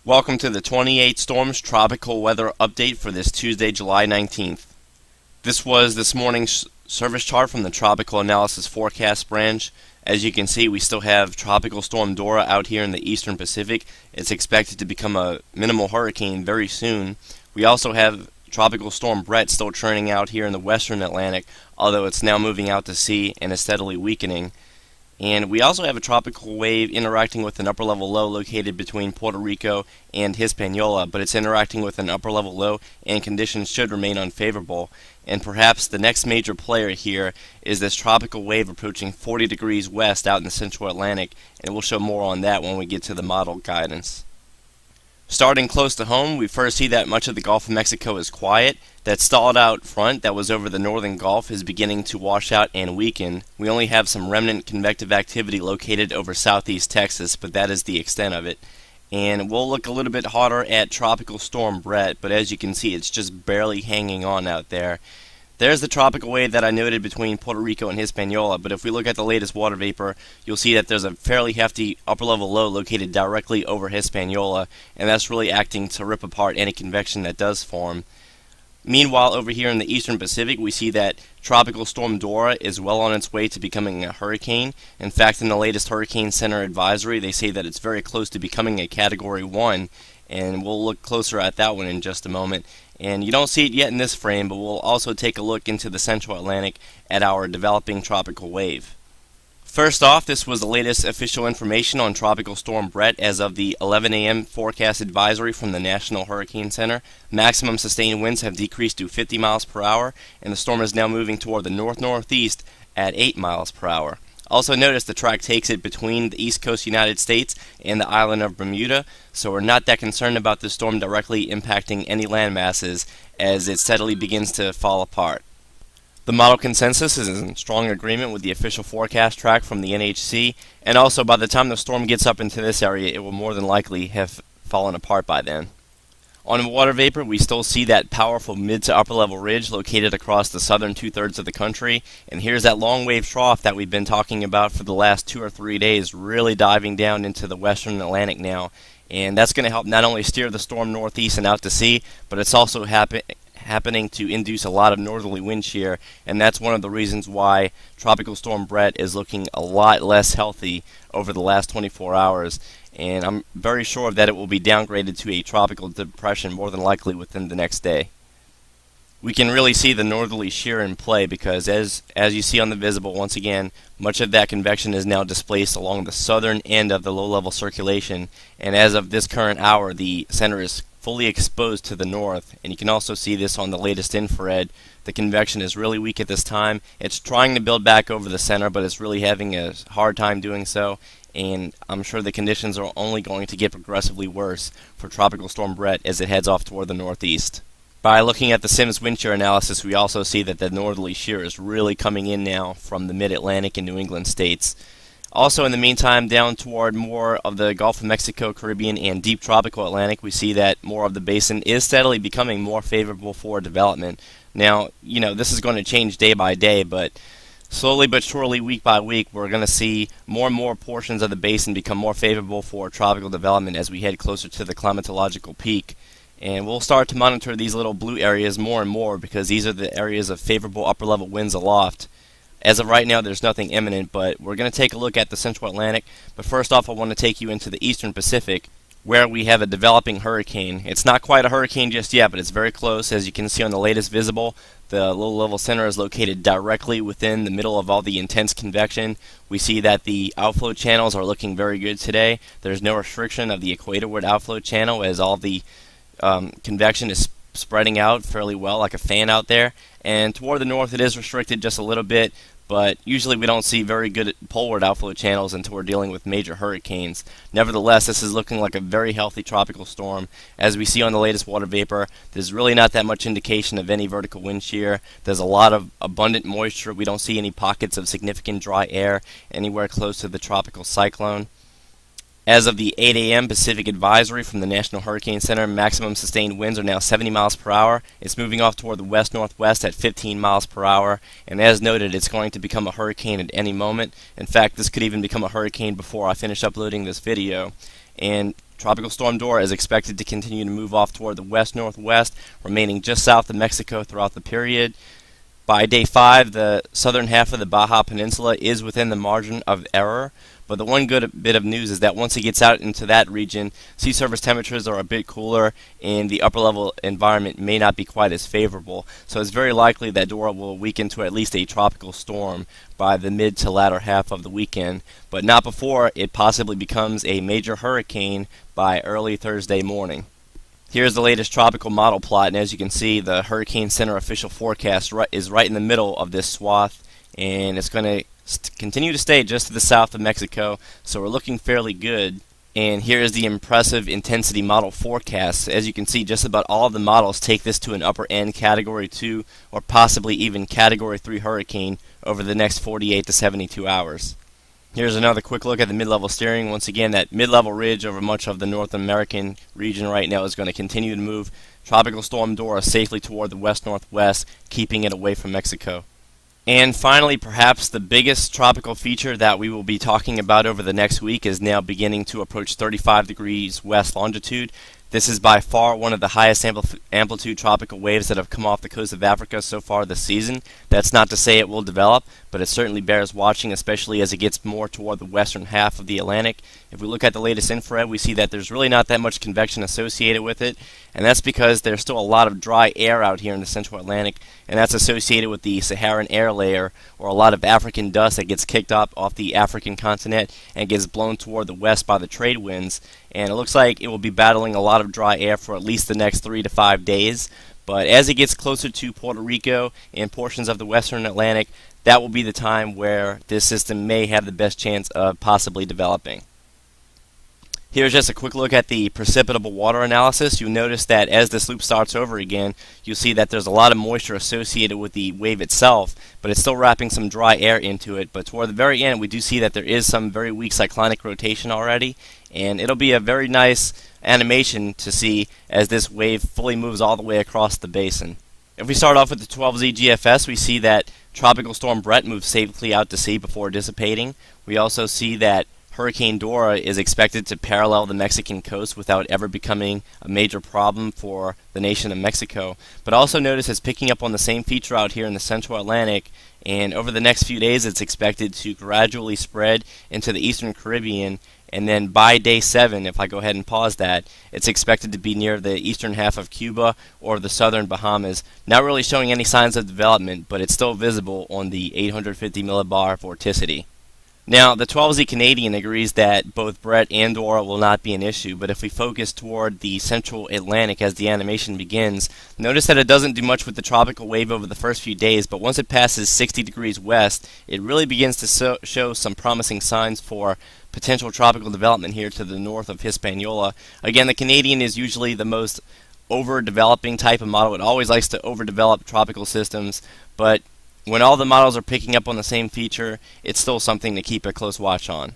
Welcome to the 28 Storms Tropical Weather Update for this Tuesday, July 19th. This was this morning's service chart from the Tropical Analysis Forecast branch. As you can see, we still have Tropical Storm Dora out here in the eastern Pacific. It's expected to become a minimal hurricane very soon. We also have Tropical Storm Bret still churning out here in the western Atlantic, although it's now moving out to sea and is steadily weakening. And we also have a tropical wave interacting with an upper-level low located between Puerto Rico and Hispaniola, but it's interacting with an upper-level low, and conditions should remain unfavorable. And perhaps the next major player here is this tropical wave approaching 40 degrees west out in the central Atlantic, and we'll show more on that when we get to the model guidance. Starting close to home, we first see that much of the Gulf of Mexico is quiet. That stalled out front that was over the northern Gulf is beginning to wash out and weaken. We only have some remnant convective activity located over southeast Texas, but that is the extent of it. And we'll look a little bit harder at Tropical Storm Bret, but as you can see, it's just barely hanging on out there. There's the tropical wave that I noted between Puerto Rico and Hispaniola, but if we look at the latest water vapor, you'll see that there's a fairly hefty upper-level low located directly over Hispaniola, and that's really acting to rip apart any convection that does form. Meanwhile, over here in the eastern Pacific, we see that Tropical Storm Dora is well on its way to becoming a hurricane. In fact, in the latest Hurricane Center advisory, they say that it's very close to becoming a Category 1, and we'll look closer at that one in just a moment. And you don't see it yet in this frame, but we'll also take a look into the central Atlantic at our developing tropical wave. First off, this was the latest official information on Tropical Storm Bret as of the 11 a.m. forecast advisory from the National Hurricane Center. Maximum sustained winds have decreased to 50 miles per hour, and the storm is now moving toward the north-northeast at 8 miles per hour. Also notice the track takes it between the east coast United States and the island of Bermuda, so we're not that concerned about this storm directly impacting any land masses as it steadily begins to fall apart. The model consensus is in strong agreement with the official forecast track from the NHC, and also by the time the storm gets up into this area, it will more than likely have fallen apart by then. On water vapor, we still see that powerful mid to upper level ridge located across the southern two-thirds of the country, and here's that long wave trough that we've been talking about for the last 2 or 3 days, really diving down into the western Atlantic now, and that's going to help not only steer the storm northeast and out to sea, but it's also happening to induce a lot of northerly wind shear, and that's one of the reasons why Tropical Storm Bret is looking a lot less healthy over the last 24 hours. And I'm very sure that it will be downgraded to a tropical depression more than likely within the next day. We can really see the northerly shear in play because as you see on the visible, once again, much of that convection is now displaced along the southern end of the low-level circulation, and as of this current hour, the center is fully exposed to the north, and you can also see this on the latest infrared. The convection is really weak at this time. It's trying to build back over the center, but it's really having a hard time doing so, and I'm sure the conditions are only going to get progressively worse for Tropical Storm Bret as it heads off toward the northeast. By looking at the Sims wind shear analysis, we also see that the northerly shear is really coming in now from the mid-Atlantic and New England states. Also, in the meantime, down toward more of the Gulf of Mexico, Caribbean, and deep tropical Atlantic, we see that more of the basin is steadily becoming more favorable for development. Now, this is going to change day by day, but slowly but surely, week by week, we're going to see more and more portions of the basin become more favorable for tropical development as we head closer to the climatological peak. And we'll start to monitor these little blue areas more and more because these are the areas of favorable upper-level winds aloft. As of right now, there's nothing imminent, but we're going to take a look at the central Atlantic. But first off, I want to take you into the eastern Pacific, where we have a developing hurricane. It's not quite a hurricane just yet, but it's very close. As you can see on the latest visible, the low-level center is located directly within the middle of all the intense convection. We see that the outflow channels are looking very good today. There's no restriction of the equatorward outflow channel as all the convection is spreading out fairly well like a fan out there. And toward the north it is restricted just a little bit, but usually we don't see very good poleward outflow channels until we're dealing with major hurricanes. Nevertheless, this is looking like a very healthy tropical storm. As we see on the latest water vapor, there's really not that much indication of any vertical wind shear. There's a lot of abundant moisture. We don't see any pockets of significant dry air anywhere close to the tropical cyclone. As of the 8 a.m. Pacific Advisory from the National Hurricane Center, maximum sustained winds are now 70 miles per hour. It's moving off toward the west-northwest at 15 miles per hour, and as noted, it's going to become a hurricane at any moment. In fact, this could even become a hurricane before I finish uploading this video. And Tropical Storm Dora is expected to continue to move off toward the west-northwest, remaining just south of Mexico throughout the period. By day 5, the southern half of the Baja Peninsula is within the margin of error, but the one good bit of news is that once it gets out into that region, sea surface temperatures are a bit cooler and the upper level environment may not be quite as favorable. So it's very likely that Dora will weaken to at least a tropical storm by the mid to latter half of the weekend, but not before it possibly becomes a major hurricane by early Thursday morning. Here's the latest tropical model plot, and as you can see, the Hurricane Center official forecast is right in the middle of this swath, and it's going to continue to stay just to the south of Mexico, so we're looking fairly good. And here is the impressive intensity model forecast. As you can see, just about all of the models take this to an upper end Category 2 or possibly even Category 3 hurricane over the next 48 to 72 hours. Here's another quick look at the mid-level steering. Once again, that mid-level ridge over much of the North American region right now is going to continue to move Tropical Storm Dora safely toward the west-northwest, keeping it away from Mexico. And finally, perhaps the biggest tropical feature that we will be talking about over the next week is now beginning to approach 35 degrees west longitude. This is by far one of the highest amplitude tropical waves that have come off the coast of Africa so far this season. That's not to say it will develop, but it certainly bears watching, especially as it gets more toward the western half of the Atlantic. If we look at the latest infrared, we see that there's really not that much convection associated with it, and that's because there's still a lot of dry air out here in the central Atlantic, and that's associated with the Saharan air layer, or a lot of African dust that gets kicked up off the African continent and gets blown toward the west by the trade winds. And it looks like it will be battling a lot of dry air for at least the next 3 to 5 days. But as it gets closer to Puerto Rico and portions of the western Atlantic, that will be the time where this system may have the best chance of possibly developing. Here's just a quick look at the precipitable water analysis. You'll notice that as this loop starts over again, you'll see that there's a lot of moisture associated with the wave itself, but it's still wrapping some dry air into it. But toward the very end, we do see that there is some very weak cyclonic rotation already, and it'll be a very nice animation to see as this wave fully moves all the way across the basin. If we start off with the 12Z GFS, we see that Tropical Storm Bret moves safely out to sea before dissipating. We also see that Hurricane Dora is expected to parallel the Mexican coast without ever becoming a major problem for the nation of Mexico. But also notice it's picking up on the same feature out here in the central Atlantic, and over the next few days it's expected to gradually spread into the eastern Caribbean, and then by day 7, if I go ahead and pause that, it's expected to be near the eastern half of Cuba or the southern Bahamas. Not really showing any signs of development, but it's still visible on the 850 millibar vorticity. Now, the 12Z Canadian agrees that both Bret and Dora will not be an issue, but if we focus toward the central Atlantic as the animation begins, notice that it doesn't do much with the tropical wave over the first few days, but once it passes 60 degrees west, it really begins to show some promising signs for potential tropical development here to the north of Hispaniola. Again, the Canadian is usually the most overdeveloping type of model. It always likes to overdevelop tropical systems, but when all the models are picking up on the same feature, it's still something to keep a close watch on.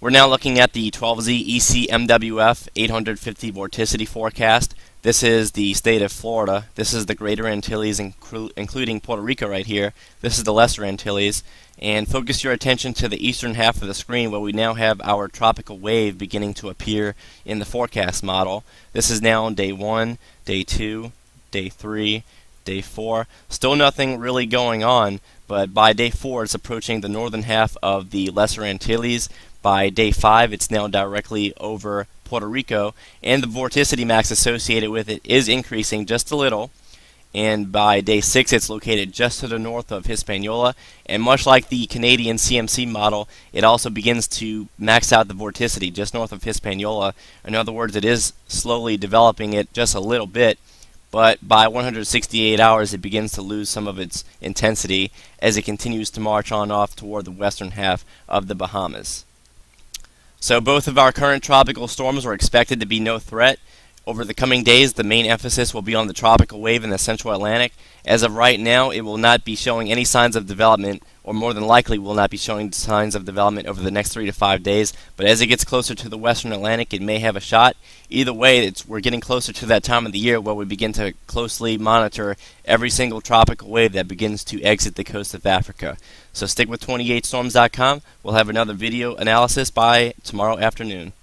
We're now looking at the 12Z ECMWF 850 vorticity forecast. This is the state of Florida. This is the Greater Antilles, including Puerto Rico right here. This is the Lesser Antilles. And focus your attention to the eastern half of the screen where we now have our tropical wave beginning to appear in the forecast model. This is now on day 1, day 2, day 3, day 4. Still nothing really going on, but by day 4 it's approaching the northern half of the Lesser Antilles. By day 5 it's now directly over Puerto Rico, and the vorticity max associated with it is increasing just a little. And by day 6 it's located just to the north of Hispaniola, and much like the Canadian CMC model, it also begins to max out the vorticity just north of Hispaniola. In other words, it is slowly developing it just a little bit, but by 168 hours it begins to lose some of its intensity as it continues to march on off toward the western half of the Bahamas. So both of our current tropical storms are expected to be no threat. Over the coming days, the main emphasis will be on the tropical wave in the central Atlantic. As of right now, it will not be showing any signs of development, or more than likely will not be showing signs of development over the next 3 to 5 days. But as it gets closer to the western Atlantic, it may have a shot. Either way, we're getting closer to that time of the year where we begin to closely monitor every single tropical wave that begins to exit the coast of Africa. So stick with 28storms.com. We'll have another video analysis by tomorrow afternoon.